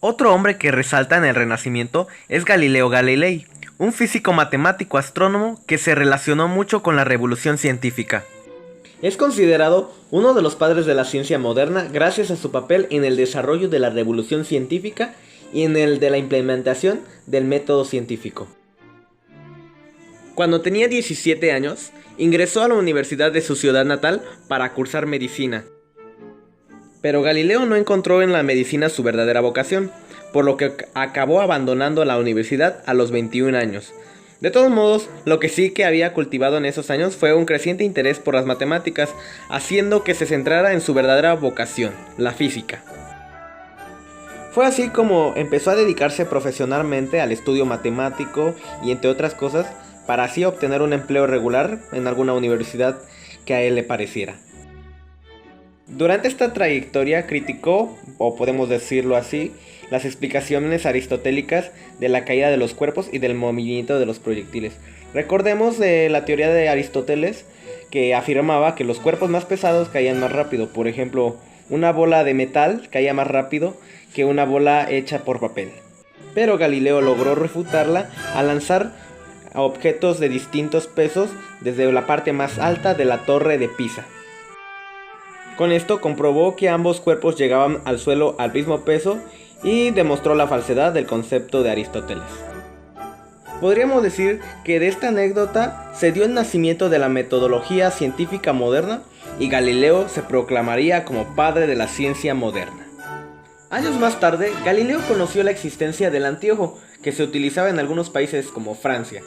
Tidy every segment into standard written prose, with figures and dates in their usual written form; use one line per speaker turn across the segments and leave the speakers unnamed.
Otro hombre que resalta en el Renacimiento es Galileo Galilei, un físico matemático astrónomo que se relacionó mucho con la revolución científica. Es considerado uno de los padres de la ciencia moderna gracias a su papel en el desarrollo de la revolución científica y en el de la implementación del método científico. Cuando tenía 17 años, ingresó a la universidad de su ciudad natal para cursar medicina. Pero Galileo no encontró en la medicina su verdadera vocación, por lo que acabó abandonando la universidad a los 21 años. De todos modos, lo que sí que había cultivado en esos años fue un creciente interés por las matemáticas, haciendo que se centrara en su verdadera vocación, la física. Fue así como empezó a dedicarse profesionalmente al estudio matemático y entre otras cosas, para así obtener un empleo regular en alguna universidad que a él le pareciera. Durante esta trayectoria criticó, o podemos decirlo así, las explicaciones aristotélicas de la caída de los cuerpos y del movimiento de los proyectiles. Recordemos de la teoría de Aristóteles que afirmaba que los cuerpos más pesados caían más rápido. Por ejemplo, una bola de metal caía más rápido que una bola hecha por papel. Pero Galileo logró refutarla al lanzar a objetos de distintos pesos desde la parte más alta de la torre de Pisa. Con esto comprobó que ambos cuerpos llegaban al suelo al mismo peso y demostró la falsedad del concepto de Aristóteles. Podríamos decir que de esta anécdota se dio el nacimiento de la metodología científica moderna y Galileo se proclamaría como padre de la ciencia moderna. Años más tarde, Galileo conoció la existencia del anteojo, que se utilizaba en algunos países como Francia,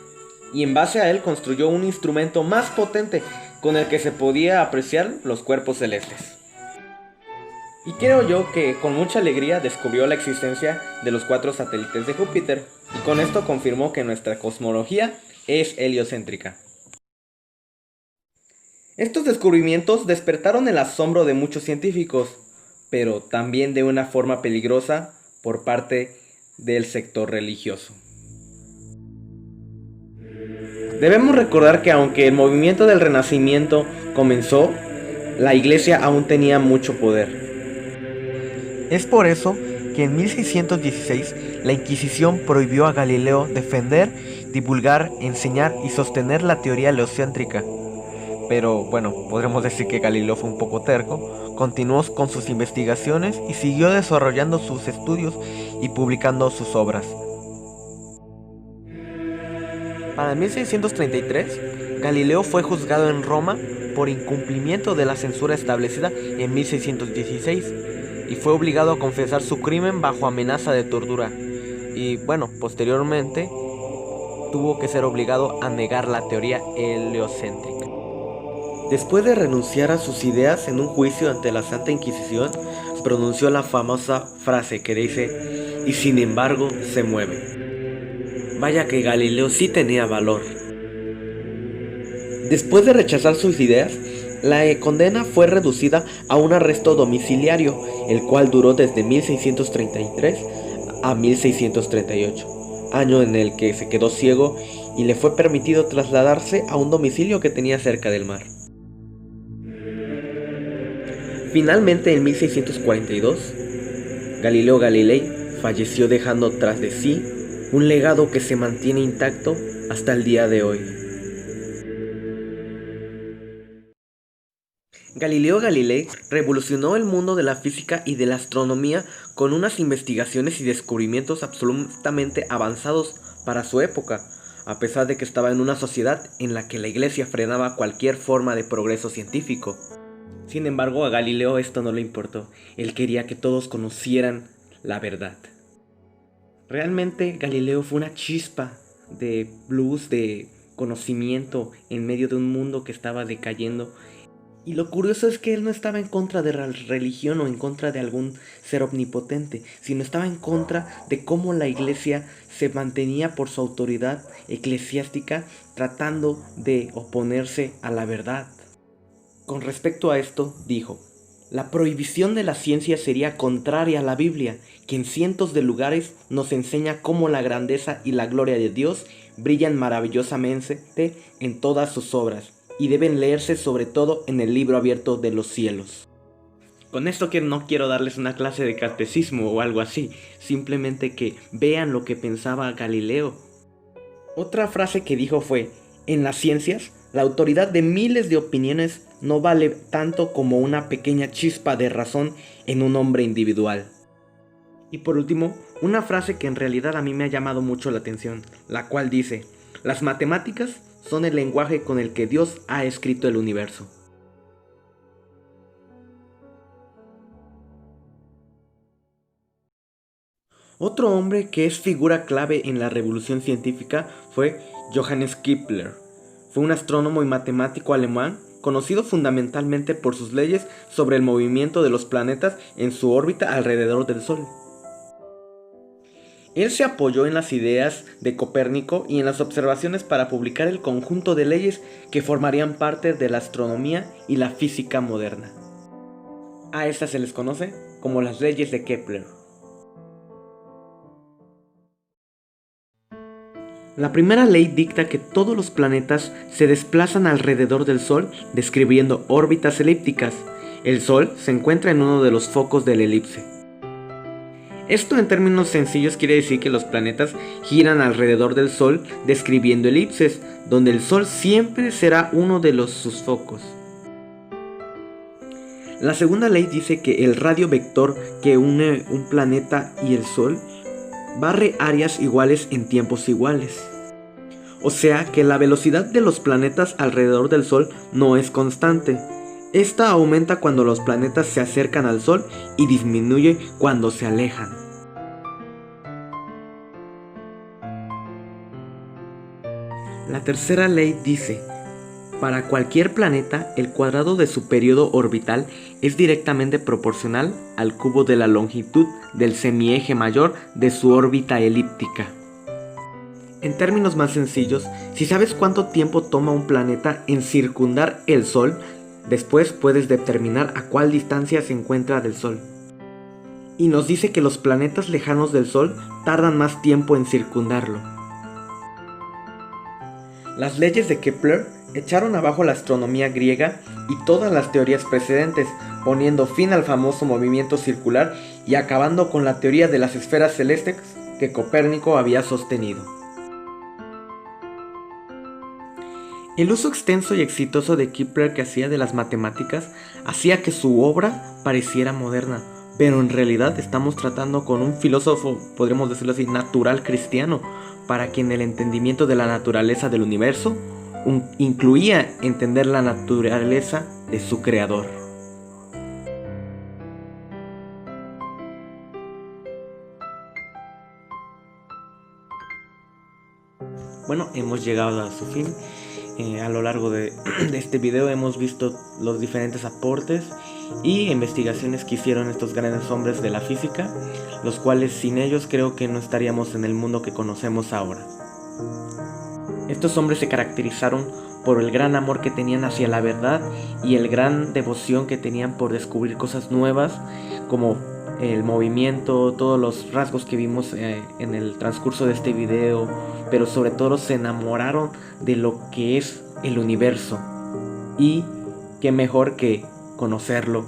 y en base a él construyó un instrumento más potente con el que se podía apreciar los cuerpos celestes. Y creo yo que con mucha alegría descubrió la existencia de los 4 satélites de Júpiter, y con esto confirmó que nuestra cosmología es heliocéntrica. Estos descubrimientos despertaron el asombro de muchos científicos, pero también de una forma peligrosa por parte del sector religioso. Debemos recordar que aunque el movimiento del Renacimiento comenzó, la Iglesia aún tenía mucho poder. Es por eso que en 1616 la Inquisición prohibió a Galileo defender, divulgar, enseñar y sostener la teoría heliocéntrica. Pero bueno, podremos decir que Galileo fue un poco terco, continuó con sus investigaciones y siguió desarrollando sus estudios y publicando sus obras. Para 1633, Galileo fue juzgado en Roma por incumplimiento de la censura establecida en 1616 y fue obligado a confesar su crimen bajo amenaza de tortura. Y bueno, posteriormente tuvo que ser obligado a negar la teoría heliocéntrica. Después de renunciar a sus ideas en un juicio ante la Santa Inquisición, pronunció la famosa frase que dice: "Y sin embargo se mueve". Vaya que Galileo sí tenía valor. Después de rechazar sus ideas, la condena fue reducida a un arresto domiciliario, el cual duró desde 1633 a 1638, año en el que se quedó ciego y le fue permitido trasladarse a un domicilio que tenía cerca del mar. Finalmente, en 1642, Galileo Galilei falleció dejando tras de sí un legado que se mantiene intacto hasta el día de hoy. Galileo Galilei revolucionó el mundo de la física y de la astronomía con unas investigaciones y descubrimientos absolutamente avanzados para su época, a pesar de que estaba en una sociedad en la que la Iglesia frenaba cualquier forma de progreso científico. Sin embargo, a Galileo esto no le importó. Él quería que todos conocieran la verdad. Realmente Galileo fue una chispa de luz, de conocimiento en medio de un mundo que estaba decayendo. Y lo curioso es que él no estaba en contra de la religión o en contra de algún ser omnipotente, sino estaba en contra de cómo la Iglesia se mantenía por su autoridad eclesiástica tratando de oponerse a la verdad. Con respecto a esto, dijo: "La prohibición de la ciencia sería contraria a la Biblia, que en cientos de lugares nos enseña cómo la grandeza y la gloria de Dios brillan maravillosamente en todas sus obras, y deben leerse sobre todo en el libro abierto de los cielos". Con esto que no quiero darles una clase de catecismo o algo así, simplemente que vean lo que pensaba Galileo. Otra frase que dijo fue: en las ciencias, la autoridad de miles de opiniones no vale tanto como una pequeña chispa de razón en un hombre individual. Y por último, una frase que en realidad a mí me ha llamado mucho la atención, la cual dice: las matemáticas son el lenguaje con el que Dios ha escrito el universo. Otro hombre que es figura clave en la revolución científica fue Johannes Kepler. Fue un astrónomo y matemático alemán conocido fundamentalmente por sus leyes sobre el movimiento de los planetas en su órbita alrededor del Sol. Él se apoyó en las ideas de Copérnico y en las observaciones para publicar el conjunto de leyes que formarían parte de la astronomía y la física moderna. A estas se les conoce como las leyes de Kepler. La primera ley dicta que todos los planetas se desplazan alrededor del Sol describiendo órbitas elípticas. El Sol se encuentra en uno de los focos de la elipse. Esto en términos sencillos quiere decir que los planetas giran alrededor del Sol describiendo elipses, donde el Sol siempre será uno de sus focos. La segunda ley dice que el radio vector que une un planeta y el Sol barre áreas iguales en tiempos iguales. O sea que la velocidad de los planetas alrededor del Sol no es constante. Esta aumenta cuando los planetas se acercan al Sol y disminuye cuando se alejan. La tercera ley dice: para cualquier planeta, el cuadrado de su periodo orbital es directamente proporcional al cubo de la longitud del semieje mayor de su órbita elíptica. En términos más sencillos, si sabes cuánto tiempo toma un planeta en circundar el Sol, después puedes determinar a cuál distancia se encuentra del Sol. Y nos dice que los planetas lejanos del Sol tardan más tiempo en circundarlo. Las leyes de Kepler echaron abajo la astronomía griega y todas las teorías precedentes, poniendo fin al famoso movimiento circular y acabando con la teoría de las esferas celestes que Copérnico había sostenido. El uso extenso y exitoso de Kepler que hacía de las matemáticas hacía que su obra pareciera moderna, pero en realidad estamos tratando con un filósofo, podríamos decirlo así, natural cristiano, para quien el entendimiento de la naturaleza del universo incluía entender la naturaleza de su creador. Bueno, hemos llegado a su fin. A lo largo de este video hemos visto los diferentes aportes y investigaciones que hicieron estos grandes hombres de la física, los cuales sin ellos creo que no estaríamos en el mundo que conocemos ahora. Estos hombres se caracterizaron por el gran amor que tenían hacia la verdad y el gran devoción que tenían por descubrir cosas nuevas, como el movimiento, todos los rasgos que vimos en el transcurso de este video, pero sobre todo se enamoraron de lo que es el universo, y qué mejor que conocerlo